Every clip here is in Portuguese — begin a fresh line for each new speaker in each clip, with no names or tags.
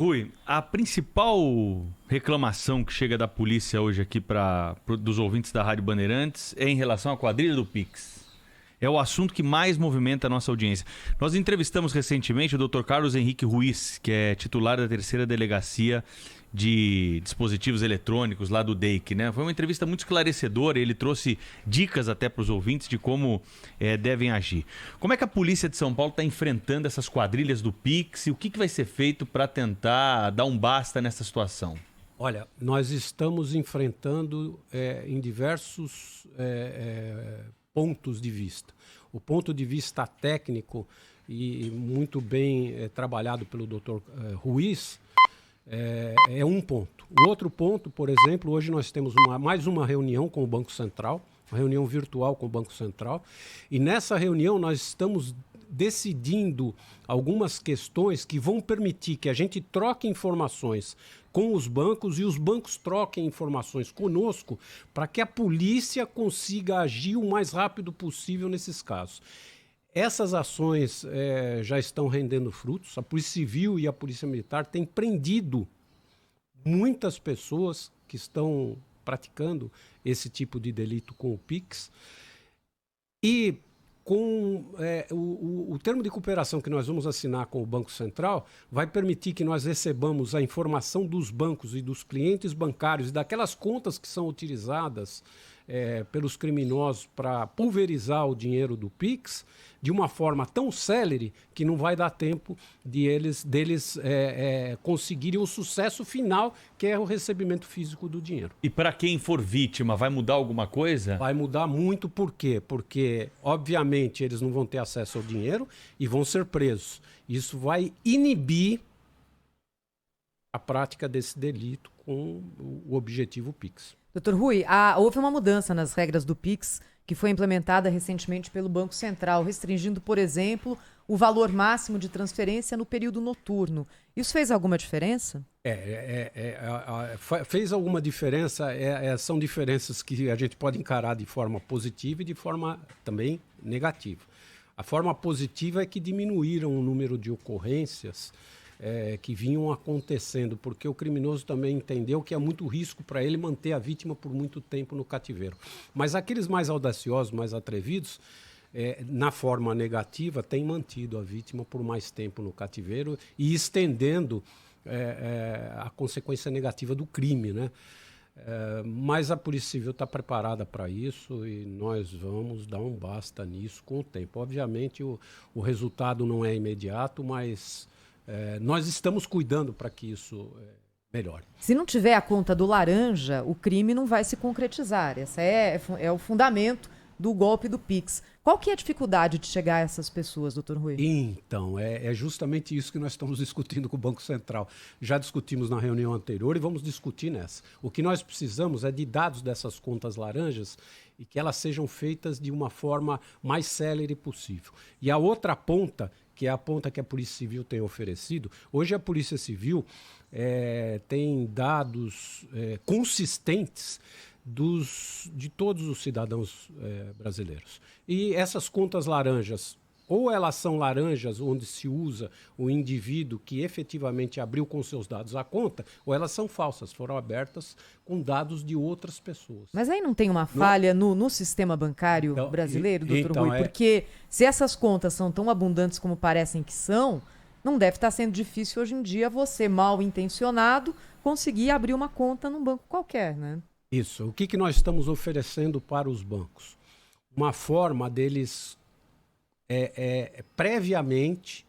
Rui, a principal reclamação que chega da polícia hoje aqui dos ouvintes da Rádio Bandeirantes é em relação à quadrilha do Pix. É o assunto que mais movimenta a nossa audiência. Nós entrevistamos recentemente o Dr. Carlos Henrique Ruiz, que é titular da 3ª Delegacia de Dispositivos Eletrônicos lá do DEIC, né? Foi uma entrevista muito esclarecedora, ele trouxe dicas até para os ouvintes de como devem agir. Como é que a Polícia de São Paulo está enfrentando essas quadrilhas do Pix e o que vai ser feito para tentar dar um basta nessa situação?
Olha, nós estamos enfrentando em diversos pontos de vista. O ponto de vista técnico e muito bem trabalhado pelo Dr. Ruiz é um ponto. O outro ponto, por exemplo, hoje nós temos mais uma reunião com o Banco Central, uma reunião virtual com o Banco Central, e nessa reunião nós estamos decidindo algumas questões que vão permitir que a gente troque informações com os bancos e os bancos troquem informações conosco para que a polícia consiga agir o mais rápido possível nesses casos. Essas ações já estão rendendo frutos. A Polícia Civil e a Polícia Militar têm prendido muitas pessoas que estão praticando esse tipo de delito com o Pix. E com o termo de cooperação que nós vamos assinar com o Banco Central, vai permitir que nós recebamos a informação dos bancos e dos clientes bancários e daquelas contas que são utilizadas pelos criminosos para pulverizar o dinheiro do Pix de uma forma tão célere que não vai dar tempo deles conseguirem o sucesso final, que é o recebimento físico do dinheiro.
E para quem for vítima, vai mudar alguma coisa?
Vai mudar muito, por quê? Porque, obviamente, eles não vão ter acesso ao dinheiro e vão ser presos. Isso vai inibir a prática desse delito com o objetivo Pix.
Doutor Rui, houve uma mudança nas regras do Pix que foi implementada recentemente pelo Banco Central, restringindo, por exemplo, o valor máximo de transferência no período noturno. Isso fez alguma diferença?
Fez alguma diferença. São diferenças que a gente pode encarar de forma positiva e de forma também negativa. A forma positiva é que diminuíram o número de ocorrências que vinham acontecendo, porque o criminoso também entendeu que é muito risco para ele manter a vítima por muito tempo no cativeiro. Mas aqueles mais audaciosos, mais atrevidos, na forma negativa, têm mantido a vítima por mais tempo no cativeiro e estendendo a consequência negativa do crime, né? Mas a Polícia Civil está preparada para isso e nós vamos dar um basta nisso com o tempo. Obviamente o resultado não é imediato, mas nós estamos cuidando para que isso melhore.
Se não tiver a conta do laranja, o crime não vai se concretizar. Esse é o fundamento do golpe do Pix. Qual que é a dificuldade de chegar a essas pessoas, doutor Rui?
Então, é justamente isso que nós estamos discutindo com o Banco Central. Já discutimos na reunião anterior e vamos discutir nessa. O que nós precisamos é de dados dessas contas laranjas e que elas sejam feitas de uma forma mais célere possível. E a outra ponta, que é a ponta que a Polícia Civil tem oferecido, hoje a Polícia Civil tem dados consistentes de todos os cidadãos brasileiros. E essas contas laranjas, ou elas são laranjas onde se usa o indivíduo que efetivamente abriu com seus dados a conta, ou elas são falsas, foram abertas com dados de outras pessoas.
Mas aí não tem uma falha no sistema bancário brasileiro, doutor Rui? Porque se essas contas são tão abundantes como parecem que são, não deve estar sendo difícil hoje em dia você, mal intencionado, conseguir abrir uma conta num banco qualquer, né?
Isso. O que nós estamos oferecendo para os bancos? Uma forma deles previamente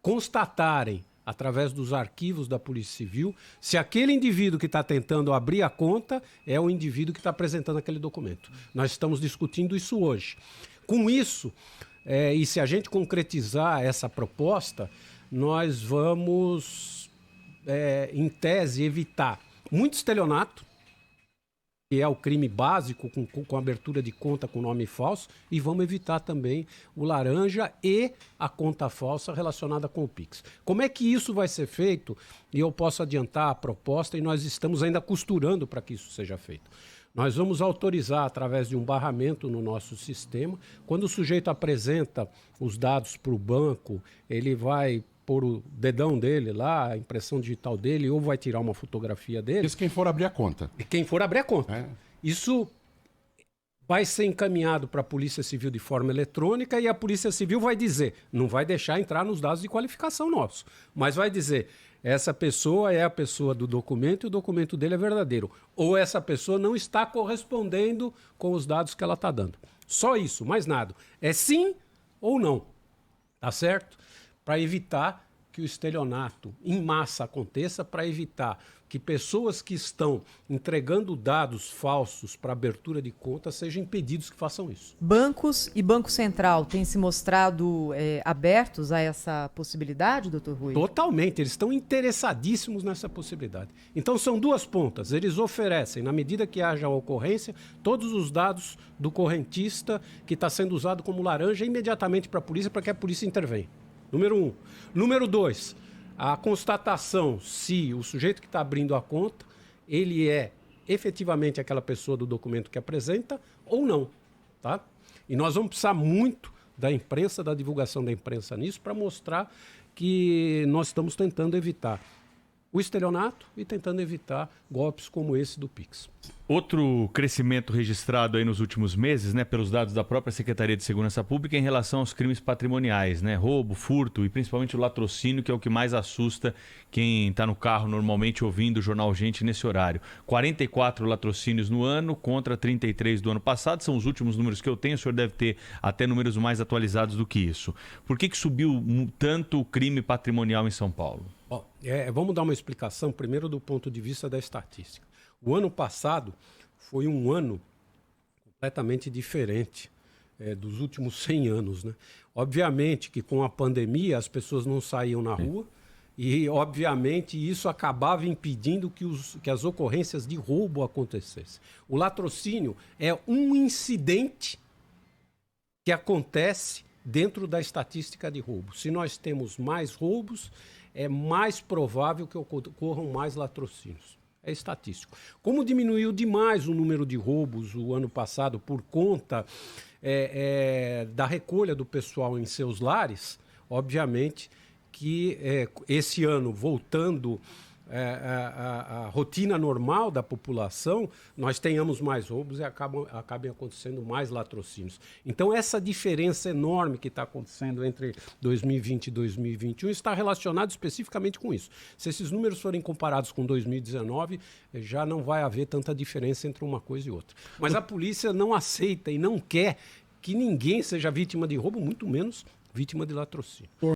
constatarem, através dos arquivos da Polícia Civil, se aquele indivíduo que está tentando abrir a conta é o indivíduo que está apresentando aquele documento. Nós estamos discutindo isso hoje. Com isso, e se a gente concretizar essa proposta, nós vamos, em tese, evitar muito estelionato, que é o crime básico com abertura de conta com nome falso, e vamos evitar também o laranja e a conta falsa relacionada com o Pix. Como é que isso vai ser feito? E eu posso adiantar a proposta e nós estamos ainda costurando para que isso seja feito. Nós vamos autorizar, através de um barramento no nosso sistema, quando o sujeito apresenta os dados para o banco, ele vai pôr o dedão dele lá, a impressão digital dele, ou vai tirar uma fotografia dele.
Isso quem for abrir a conta.
E quem for abrir a conta.
É.
Isso vai ser encaminhado para a Polícia Civil de forma eletrônica e a Polícia Civil vai dizer, não vai deixar entrar nos dados de qualificação nossos, mas vai dizer, essa pessoa é a pessoa do documento e o documento dele é verdadeiro. Ou essa pessoa não está correspondendo com os dados que ela está dando. Só isso, mais nada. É sim ou não. Tá certo? Para evitar que o estelionato em massa aconteça, para evitar que pessoas que estão entregando dados falsos para abertura de conta sejam impedidos que façam isso.
Bancos e Banco Central têm se mostrado abertos a essa possibilidade, doutor Rui?
Totalmente, eles estão interessadíssimos nessa possibilidade. Então são duas pontas, eles oferecem, na medida que haja a ocorrência, todos os dados do correntista que está sendo usado como laranja imediatamente para a polícia, para que a polícia intervenha. Número 1. Número 2, a constatação se o sujeito que está abrindo a conta, ele é efetivamente aquela pessoa do documento que apresenta ou não. Tá? E nós vamos precisar muito da imprensa, da divulgação da imprensa nisso, para mostrar que nós estamos tentando evitar o estelionato e tentando evitar golpes como esse do Pix.
Outro crescimento registrado aí nos últimos meses, né, pelos dados da própria Secretaria de Segurança Pública em relação aos crimes patrimoniais, né, roubo, furto e principalmente o latrocínio, que é o que mais assusta quem está no carro normalmente ouvindo o Jornal Gente nesse horário. 44 latrocínios no ano contra 33 do ano passado, são os últimos números que eu tenho, o senhor deve ter até números mais atualizados do que isso. Por que subiu tanto o crime patrimonial em São Paulo?
Vamos dar uma explicação primeiro do ponto de vista da estatística. O ano passado foi um ano completamente diferente dos últimos 100 anos. Né? Obviamente que com a pandemia as pessoas não saíam na rua e, obviamente, isso acabava impedindo que as ocorrências de roubo acontecessem. O latrocínio é um incidente que acontece dentro da estatística de roubo. Se nós temos mais roubos, é mais provável que ocorram mais latrocínios. É estatístico. Como diminuiu demais o número de roubos o ano passado por conta da recolha do pessoal em seus lares, obviamente que esse ano, voltando a rotina normal da população, nós tenhamos mais roubos e acabem acontecendo mais latrocínios. Então, essa diferença enorme que está acontecendo entre 2020 e 2021 está relacionada especificamente com isso. Se esses números forem comparados com 2019, já não vai haver tanta diferença entre uma coisa e outra. Mas a polícia não aceita e não quer que ninguém seja vítima de roubo, muito menos vítima de latrocínio.